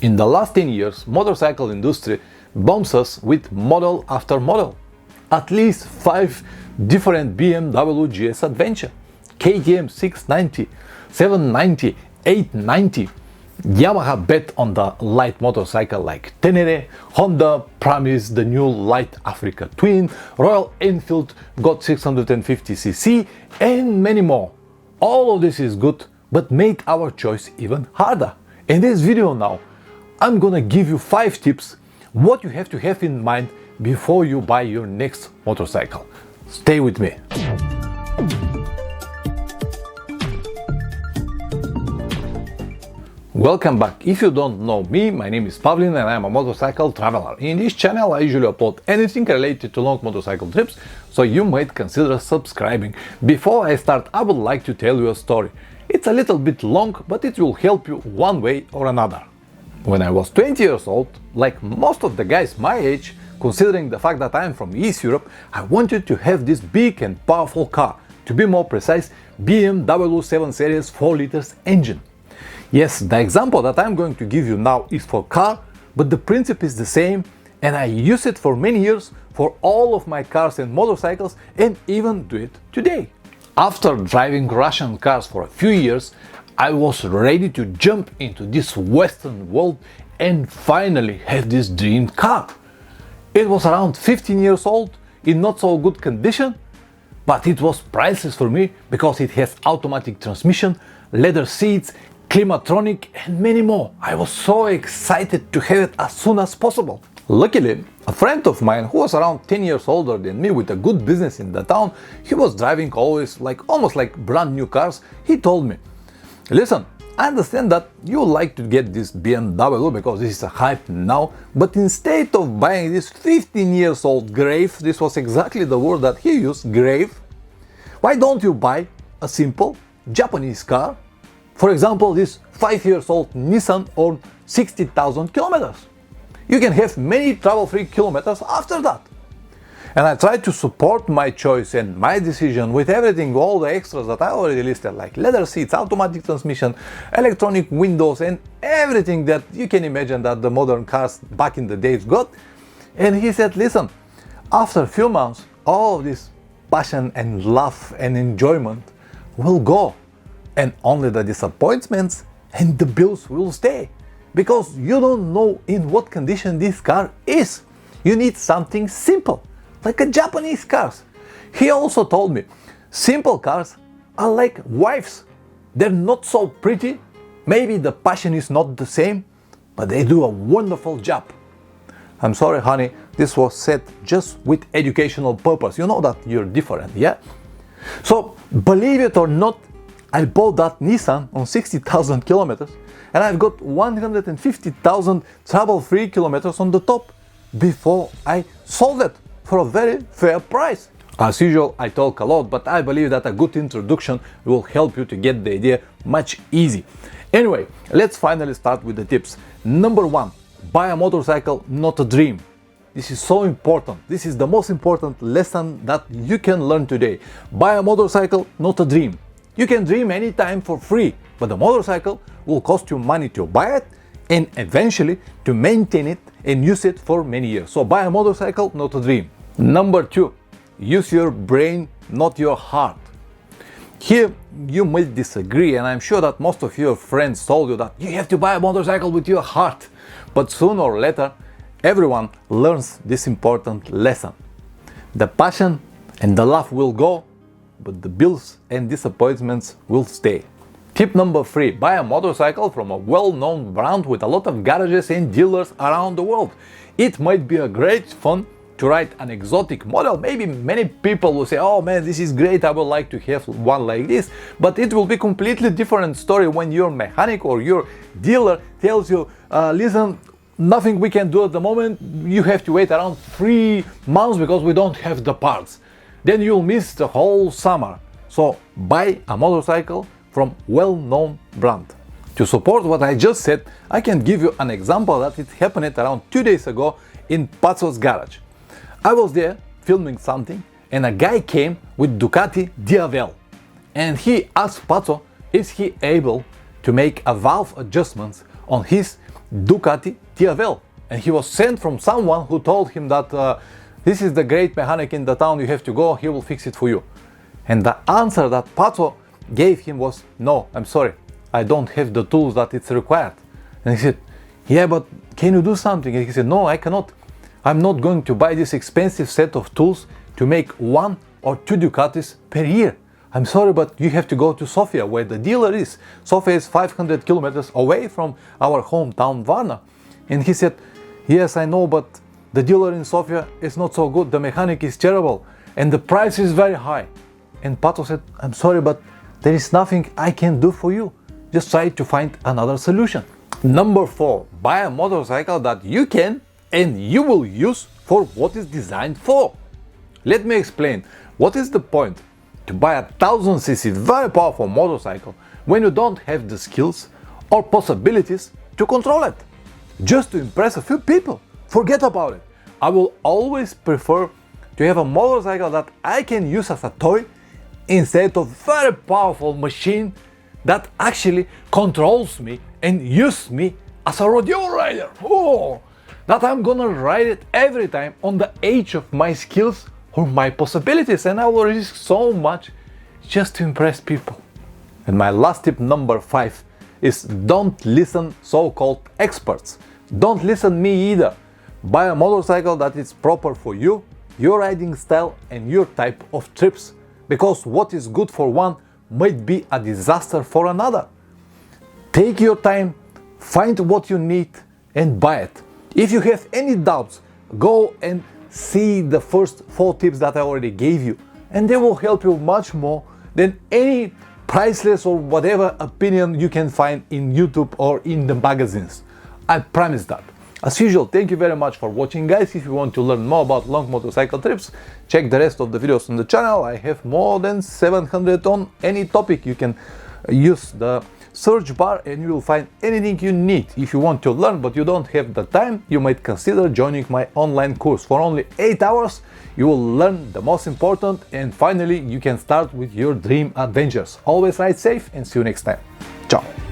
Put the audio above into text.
In the last 10 years, motorcycle industry bombs us with model after model. At least 5 different BMW GS Adventure, KTM 690, 790, 890. Yamaha bet on the light motorcycle like Tenere, Honda promised the new light Africa Twin, Royal Enfield got 650cc, and many more. All of this is good, but made our choice even harder. In this video now, I'm gonna give you 5 tips what you have to have in mind before you buy your next motorcycle. Stay with me. Welcome back. If you don't know me, my name is Pavlin and I'm a motorcycle traveler. In this channel I usually upload anything related to long motorcycle trips, so you might consider subscribing. Before I start, I would like to tell you a story. It's a little bit long, but it will help you one way or another. When I was 20 years old, like most of the guys my age, considering the fact that I'm from East Europe, I wanted to have this big and powerful car. To be more precise, BMW 7 Series 4 liters engine. Yes, the example that I'm going to give you now is for car, but the principle is the same, and I use it for many years for all of my cars and motorcycles, and even do it today. After driving Russian cars for a few years, I was ready to jump into this Western world and finally have this dream car. It was around 15 years old, in not so good condition, but it was priceless for me because it has automatic transmission, leather seats, climatronic and many more. I was so excited to have it as soon as possible. Luckily, a friend of mine who was around 10 years older than me with a good business in the town, he was driving always almost like brand new cars. He told me, listen, I understand that you like to get this BMW because this is a hype now, but instead of buying this 15 years old grave, this was exactly the word that he used, grave, why don't you buy a simple Japanese car? For example, this 5 years old Nissan on 60,000 kilometers. You can have many trouble-free kilometers after that. And I tried to support my choice and my decision with everything, all the extras that I already listed, like leather seats, automatic transmission, electronic windows, and everything that you can imagine that the modern cars back in the days got. And he said, listen, after a few months, all of this passion and love and enjoyment will go. And only the disappointments and the bills will stay, because you don't know in what condition this car is. You need something simple, like a Japanese cars. He also told me, simple cars are like wives. They're not so pretty, maybe the passion is not the same, but they do a wonderful job. I'm sorry, honey, this was said just with educational purpose. You know that you're different, yeah? So, believe it or not, I bought that Nissan on 60,000 kilometers and I've got 150,000 trouble-free kilometers on the top before I sold it for a very fair price. As usual, I talk a lot, but I believe that a good introduction will help you to get the idea much easy. Anyway, let's finally start with the tips. Number 1, buy a motorcycle, not a dream. This is so important. This is the most important lesson that you can learn today. Buy a motorcycle, not a dream. You can dream anytime for free, but the motorcycle will cost you money to buy it and eventually to maintain it and use it for many years. So buy a motorcycle, not a dream. Number 2, use your brain, not your heart. Here you might disagree, and I'm sure that most of your friends told you that you have to buy a motorcycle with your heart. But sooner or later, everyone learns this important lesson. The passion and the love will go, but the bills and disappointments will stay. Tip number 3, buy a motorcycle from a well-known brand with a lot of garages and dealers around the world. It might be a great fun to ride an exotic model. Maybe many people will say, oh man, this is great, I would like to have one like this. But it will be completely different story when your mechanic or your dealer tells you, listen, nothing we can do at the moment, you have to wait around 3 months because we don't have the parts. Then you'll miss the whole summer. So buy a motorcycle from well-known brand. To support what I just said, I can give you an example that it happened around 2 days ago in Pazzo's garage. I was there filming something and a guy came with Ducati Diavel and he asked Pazzo, is he able to make a valve adjustments on his Ducati TFL, and he was sent from someone who told him that this is the great mechanic in the town, you have to go, he will fix it for you. And the answer that Pato gave him was, no, I'm sorry, I don't have the tools that it's required. And he said, yeah, but can you do something? And he said, no, I cannot. I'm not going to buy this expensive set of tools to make 1 or 2 Ducatis per year. I'm sorry, but you have to go to Sofia, where the dealer is. Sofia is 500 kilometers away from our hometown, Varna. And he said, yes, I know, but the dealer in Sofia is not so good, the mechanic is terrible, and the price is very high. And Pato said, I'm sorry, but there is nothing I can do for you. Just try to find another solution. Number 4, buy a motorcycle that you can and you will use for what it's designed for. Let me explain. What is the point to buy a 1000cc very powerful motorcycle when you don't have the skills or possibilities to control it? Just to impress a few people. Forget about it. I will always prefer to have a motorcycle that I can use as a toy instead of very powerful machine that actually controls me and uses me as a rodeo rider. Oh, that I'm gonna ride it every time on the edge of my skills or my possibilities, and I will risk so much just to impress people. And my last tip, number 5, is don't listen so-called experts. Don't listen me either. Buy a motorcycle that is proper for you, your riding style and your type of trips, because what is good for one might be a disaster for another. Take your time, find what you need and buy it. If you have any doubts, go and see the first 4 tips that I already gave you, and they will help you much more than any priceless or whatever opinion you can find in YouTube or in the magazines. I promise that. As usual, thank you very much for watching, guys. If you want to learn more about long motorcycle trips, check the rest of the videos on the channel. I have more than 700 on any topic. You can use the search bar and you will find anything you need. If you want to learn but you don't have the time, you might consider joining my online course. For only 8 hours, you will learn the most important, and finally you can start with your dream adventures. Always ride safe and see you next time. Ciao.